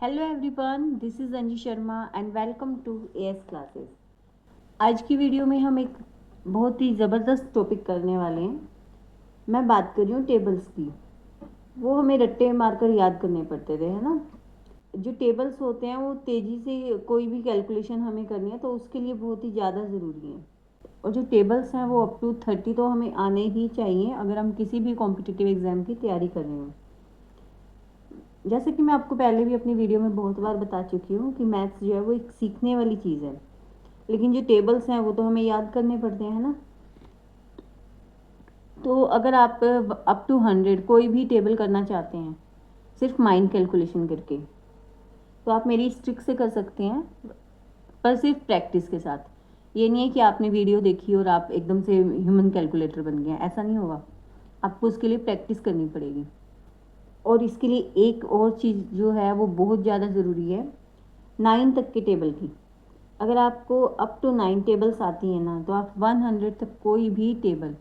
Hello everyone, this is Anju Sharma and welcome to AS classes. आज की video में हम एक बहुत ही ज़बरदस्त टॉपिक करने वाले हैं। मैं बात कर रही हूँ टेबल्स की। वो हमें रट्टे मारकर याद करने पड़ते थे, है ना। जो टेबल्स होते हैं वो तेज़ी से कोई भी कैलकुलेशन हमें करनी है तो उसके लिए बहुत ही ज़्यादा ज़रूरी है। और जो टेबल्स हैं वो अप टू 30 तो हमें आने ही चाहिए अगर हम किसी भी कॉम्पिटिटिव एग्ज़ाम की तैयारी कर रहे हैं। जैसे कि मैं आपको पहले भी अपनी वीडियो में बहुत बार बता चुकी हूँ कि मैथ्स जो है वो एक सीखने वाली चीज़ है, लेकिन जो टेबल्स हैं वो तो हमें याद करने पड़ते हैं ना। तो अगर आप अप टू 100 कोई भी टेबल करना चाहते हैं सिर्फ माइंड कैलकुलेशन करके, तो आप मेरी इस ट्रिक से कर सकते हैं, पर सिर्फ प्रैक्टिस के साथ। ये नहीं है कि आपने वीडियो देखी और आप एकदम से ह्यूमन कैलकुलेटर बन गए, ऐसा नहीं होगा। आपको उसके लिए प्रैक्टिस करनी पड़ेगी। और इसके लिए एक और चीज़ जो है वो बहुत ज़्यादा ज़रूरी है, 9 तक के टेबल की। अगर आपको अप टू 9 टेबल्स आती हैं ना, तो आप 100 तक कोई भी टेबल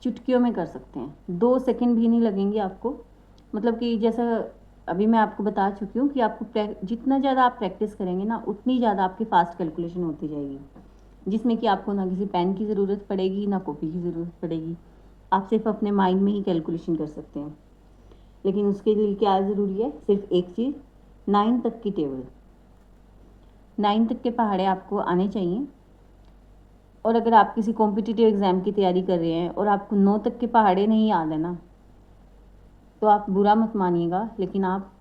चुटकियों में कर सकते हैं। 2 सेकंड भी नहीं लगेंगे आपको। मतलब कि जैसा अभी मैं आपको बता चुकी हूँ कि आपको जितना ज़्यादा आप प्रैक्टिस करेंगे ना, उतनी ज़्यादा आपकी फास्ट कैलकुलेशन होती जाएगी, जिसमें कि आपको ना किसी पेन की ज़रूरत पड़ेगी ना कॉपी की ज़रूरत पड़ेगी। आप सिर्फ अपने माइंड में ही कैलकुलेशन कर सकते हैं। लेकिन उसके लिए क्या ज़रूरी है? सिर्फ एक चीज़, 9 तक की टेबल। 9 तक के पहाड़े आपको आने चाहिए। और अगर आप किसी कॉम्पिटिटिव एग्ज़ाम की तैयारी कर रहे हैं और आपको 9 तक के पहाड़े नहीं याद है ना, तो आप बुरा मत मानिएगा, लेकिन आप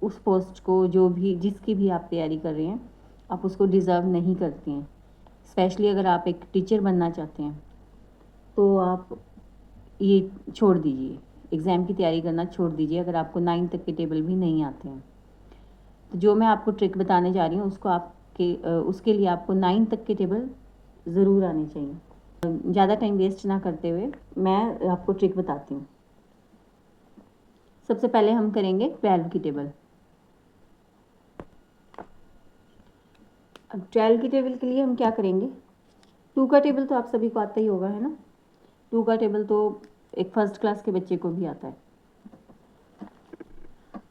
उस पोस्ट को जिसकी भी आप तैयारी कर रहे हैं, आप उसको डिज़र्व नहीं करती हैं। स्पेशली अगर आप एक टीचर बनना चाहते हैं तो आप ये छोड़ दीजिए, एग्ज़ाम की तैयारी करना छोड़ दीजिए अगर आपको 9 तक के टेबल भी नहीं आते हैं। तो जो मैं आपको ट्रिक बताने जा रही हूँ उसके लिए आपको 9 तक के टेबल ज़रूर आने चाहिए। ज़्यादा टाइम वेस्ट ना करते हुए मैं आपको ट्रिक बताती हूँ। सबसे पहले हम करेंगे 12 की टेबल। अब 12 की टेबल के लिए हम क्या करेंगे? 2 का टेबल तो आप सभी को आता ही होगा, है ना। 2 का टेबल तो एक फर्स्ट क्लास के बच्चे को भी आता है।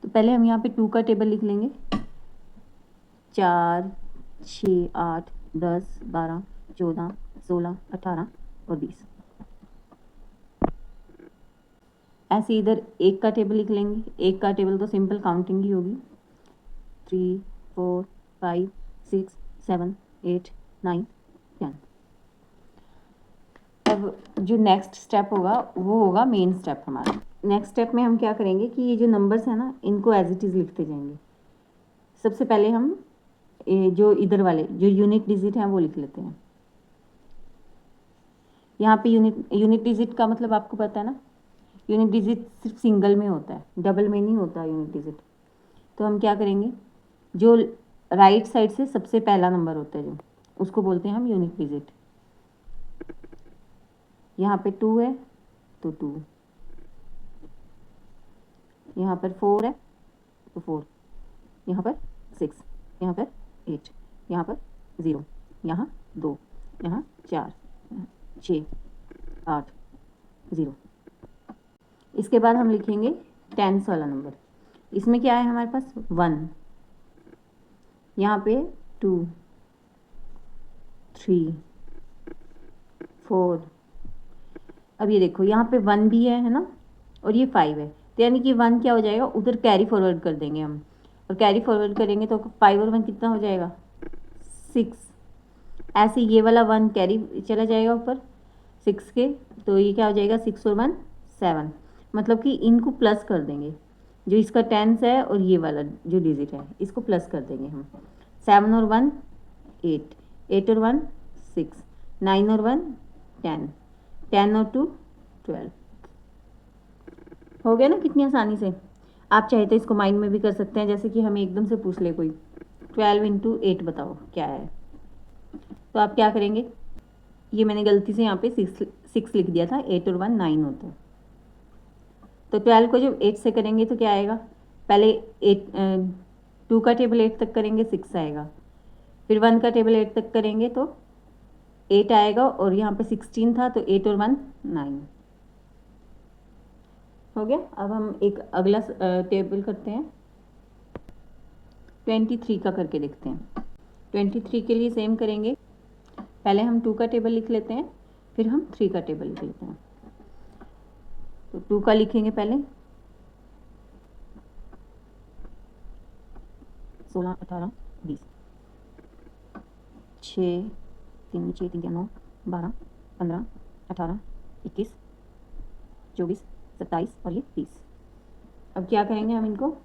तो पहले हम यहाँ पे 2 का टेबल लिख लेंगे। 4, 6, 8, 10, 12, 14, 16, 18 और 20। ऐसे इधर 1 का टेबल लिख लेंगे। 1 का टेबल तो सिंपल काउंटिंग ही होगी। 3, 4, 5, 6, 7, 8, 9, 10। अब जो नेक्स्ट स्टेप होगा वो होगा मेन स्टेप हमारा। नेक्स्ट स्टेप में हम क्या करेंगे कि ये जो नंबर्स हैं ना, इनको एज इट इज़ लिखते जाएंगे। सबसे पहले हम जो इधर वाले जो यूनिट डिजिट हैं वो लिख लेते हैं। यहाँ पे यूनिट डिजिट का मतलब आपको पता है ना, यूनिट डिजिट सिर्फ सिंगल में होता है, डबल में नहीं होता यूनिट डिजिट। तो हम क्या करेंगे, जो राइट साइड से सबसे पहला नंबर होता है जो, उसको बोलते हैं हम यूनिट डिजिट। यहाँ पे 2 है तो 2, यहाँ पर 4 है तो 4, यहाँ पर 6, यहाँ पर 8, यहाँ पर 0, यहाँ 2, यहाँ 4, 6, 8, 0। इसके बाद हम लिखेंगे 10 वाला नंबर। इसमें क्या है हमारे पास? 1, यहाँ पे 2, 3, 4। अब ये देखो यहाँ पे 1 भी है ना, और ये 5 है, तो यानी कि 1 क्या हो जाएगा, उधर कैरी फॉरवर्ड कर देंगे हम। और कैरी फॉरवर्ड करेंगे तो 5 और 1 कितना हो जाएगा? 6। ऐसे ये वाला 1 कैरी चला जाएगा ऊपर 6 के, तो ये क्या हो जाएगा? 6 और 1 7। मतलब कि इनको प्लस कर देंगे, जो इसका 10 है और ये वाला जो डिजिट है इसको प्लस कर देंगे हम। 7 और 1 8, 8 और 1 6, 9 और 1 10, 10 और 2 12। हो गया ना कितनी आसानी से। आप चाहे तो इसको माइंड में भी कर सकते हैं, जैसे कि हमें एकदम से पूछ ले कोई 12 इंटू 8 बताओ क्या है। तो आप क्या करेंगे, ये मैंने गलती से यहाँ पे 6 लिख दिया था, 8 और 1 9 होता है। तो 12 को जब 8 से करेंगे तो क्या आएगा? पहले 2 का टेबल 8 तक करेंगे 6 आएगा, फिर 1 का टेबल 8 तक करेंगे तो 8 आएगा, और यहाँ पे 16 था तो 8 और 1 9 हो गया। अब हम एक अगला टेबल करते हैं। 23 का करके देखते हैं। 23 के लिए सेम करेंगे, पहले हम 2 का टेबल लिख लेते हैं, फिर हम 3 का टेबल लिख लेते हैं। तो 2 का लिखेंगे पहले, 16, 18, 20, 6, 3, 6, 3, 9, 12, 15, 18, 21, 24, 27 और ये 30। अब क्या करेंगे हम इनको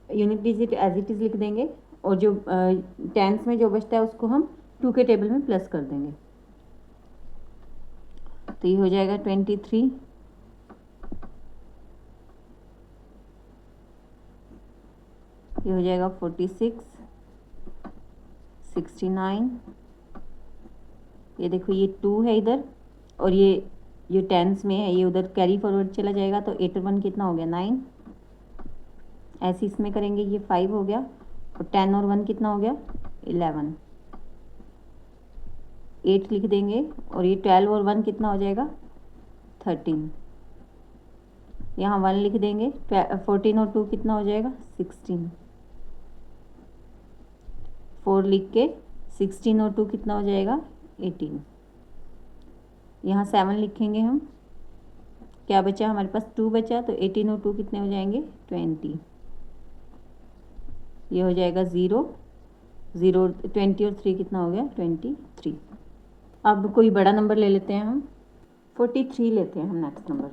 unit digit as it is लिख देंगे, और जो टेंस में जो बचता है उसको हम 2 के टेबल में प्लस कर देंगे। तो ये हो जाएगा 23, ये हो जाएगा 46, 69, ये देखो ये 2 है इधर, और ये टेंस में है, ये उधर कैरी फॉरवर्ड चला जाएगा, तो 8 और 1 कितना हो गया 9। ऐसे इसमें करेंगे, ये 5 हो गया, और 10 और 1 कितना हो गया 11। 8 लिख देंगे, और ये 12 और 1 कितना हो जाएगा 13। यहाँ 1 लिख देंगे, 14 और 2 कितना हो जाएगा 16। 4 लिख के 16 और 2 कितना हो जाएगा 18। यहाँ 7 लिखेंगे हम, क्या बचा हमारे पास 2 बचा, तो 18 और 2 कितने हो जाएंगे 20। ये हो जाएगा 0, 0, 20 और 3 कितना हो गया 23। अब कोई बड़ा नंबर ले लेते हैं हम, 43 लेते हैं हम नेक्स्ट नंबर।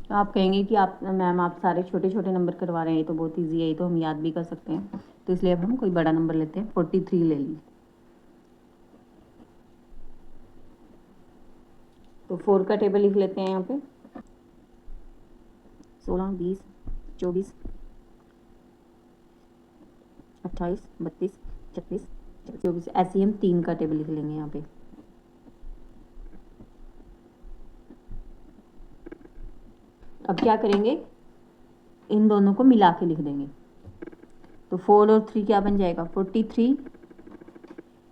तो आप कहेंगे कि आप मैम आप सारे छोटे छोटे नंबर करवा रहे हैं, ये तो बहुत ईजी है, ये तो हम याद भी कर सकते हैं। तो इसलिए अब हम कोई बड़ा नंबर लेते हैं, 43 ले लीजिए। तो 4 का टेबल लिख लेते हैं यहाँ पे, 16, 20, 24, 28, 32, 36, 24, ऐसे ही हम 3 का टेबल लिख लेंगे यहाँ पे। अब क्या करेंगे, इन दोनों को मिला के लिख देंगे। तो 4 और 3 क्या बन जाएगा 43,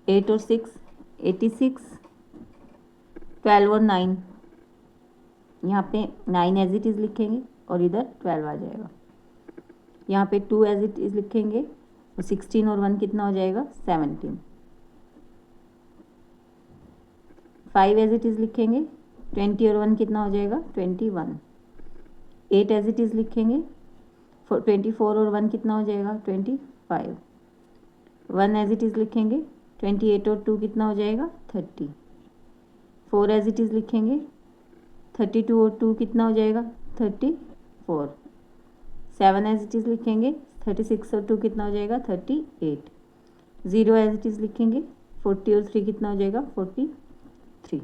8 और 6 86, 12 और 9, यहाँ पे 9 एज इट इज़ लिखेंगे, और इधर 12 आ जाएगा। यहाँ पे 2 एज इट इज़ लिखेंगे, और 16 और 1 कितना हो जाएगा 17। 5 एज इट इज़ लिखेंगे, 20 और 1 कितना हो जाएगा 21। 8 एज इट इज़ लिखेंगे, 24 और 1 कितना हो जाएगा 25। 1 एज इट इज़ लिखेंगे, 28 और 2 कितना हो जाएगा 30। 4 एज इट इज़ लिखेंगे, 32 और 2 कितना हो जाएगा 34। 7 एज इट इज़ लिखेंगे, 36 और 2 कितना हो जाएगा 38। 0 एज इट इज़ लिखेंगे, 40 और 3 कितना हो जाएगा 43।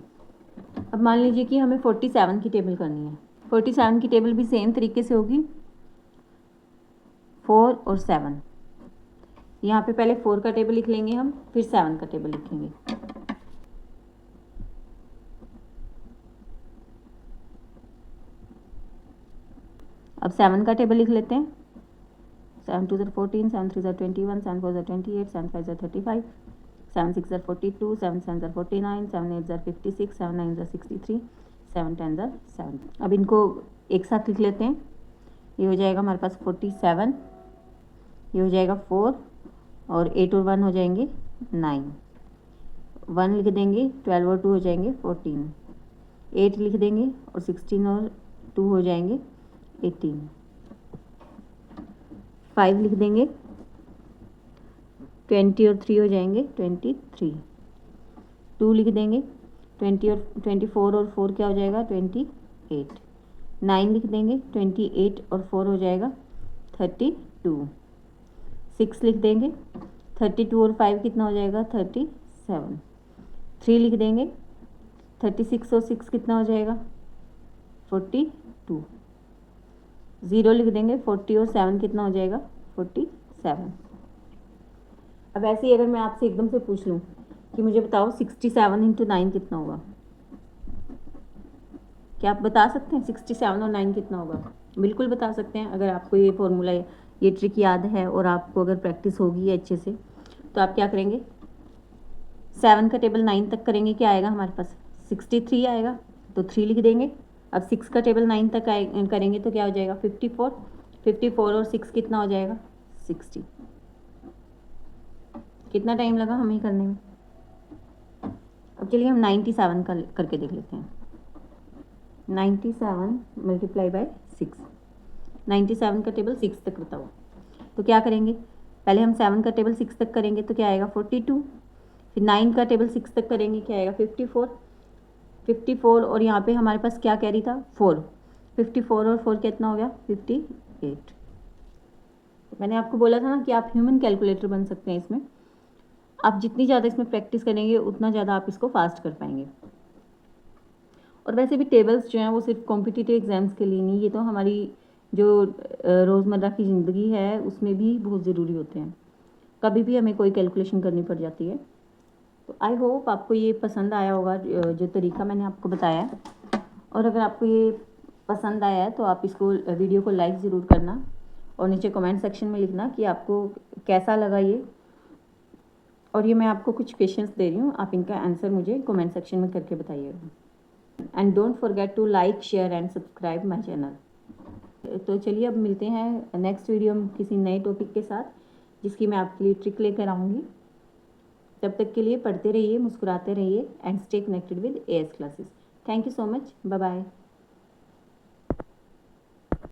अब मान लीजिए कि हमें 47 की टेबल करनी है। 47 की टेबल भी सेम तरीके से होगी, 4 और 7। यहाँ पे पहले 4 का टेबल लिख लेंगे हम, फिर 7 का टेबल लिखेंगे। अब 7 का टेबल लिख लेते हैं। 7 2 14, 7 3 21, 7 4 28, 7 5 35, 7 6 42, 7 7 49, 7 8 56, 7 9 63, 7 10 7। अब इनको एक साथ लिख लेते हैं। ये हो जाएगा हमारे पास 47, ये हो जाएगा 4, और 8 और 1 हो जाएंगे 9। 1 लिख देंगे, 12 और 2 हो जाएंगे 14। 8 लिख देंगे, और 16 और 2 हो जाएंगे 18। 5 लिख देंगे, 20 और 3 हो जाएंगे 23। 2 लिख देंगे, 20 और 24 और 4 क्या हो जाएगा 28। 9 लिख देंगे, 28 और 4 हो जाएगा 32। 6 लिख देंगे, 32 और 5 कितना हो जाएगा 37। 3 लिख देंगे, 36 और 6 कितना हो जाएगा 42। 0 लिख देंगे, 40 और 7 कितना हो जाएगा 47। अब ऐसे ही अगर मैं आपसे एकदम से पूछ लूँ कि मुझे बताओ 67 इंटू 9 कितना होगा, क्या आप बता सकते हैं 67 और 9 कितना होगा? बिल्कुल बता सकते हैं। अगर आपको ये फॉर्मूला ये ट्रिक याद है और आपको अगर प्रैक्टिस होगी अच्छे से, तो आप क्या करेंगे, 7 का टेबल 9 तक करेंगे, क्या आएगा हमारे पास 63 आएगा। तो 3 लिख देंगे, अब 6 का टेबल 9 तक करेंगे तो क्या हो जाएगा 54, 54 और 6 कितना हो जाएगा 60। कितना टाइम लगा हमें करने में। अब चलिए हम 97 का करके देख लेते हैं। 97 मल्टीप्लाई बाय 6, 97 का टेबल 6 तक बताओ। तो क्या करेंगे, पहले हम 7 का टेबल 6 तक करेंगे तो क्या आएगा 42, फिर 9 का टेबल 6 तक करेंगे क्या आएगा 54, 54 और यहाँ पे हमारे पास क्या कैरी था 4, 54 और 4 कितना हो गया 58। मैंने आपको बोला था ना कि आप ह्यूमन कैलकुलेटर बन सकते हैं इसमें। आप जितनी ज़्यादा इसमें प्रैक्टिस करेंगे उतना ज़्यादा आप इसको फास्ट कर पाएंगे। और वैसे भी टेबल्स जो हैं वो सिर्फ कॉम्पिटिटिव एग्ज़ाम्स के लिए नहीं, ये तो हमारी जो रोज़मर्रा की ज़िंदगी है उसमें भी बहुत ज़रूरी होते हैं। कभी भी हमें कोई कैलकुलेशन करनी पड़ जाती है। तो आई होप आपको ये पसंद आया होगा जो तरीका मैंने आपको बताया है। और अगर आपको ये पसंद आया है तो आप इसको वीडियो को लाइक ज़रूर करना और नीचे कमेंट सेक्शन में लिखना कि आपको कैसा लगा ये। और ये मैं आपको कुछ क्वेश्चंस दे रही हूँ, आप इनका आंसर मुझे कमेंट सेक्शन में करके बताइएगा। And don't forget to like share and subscribe my channel. तो चलिए अब मिलते हैं नेक्स्ट वीडियो में किसी नए टॉपिक के साथ, जिसकी मैं आपके लिए ट्रिक लेकर आऊँगी। तब तक के लिए पढ़ते रहिए, मुस्कुराते रहिए and stay connected with AS classes. Thank you so much, bye bye.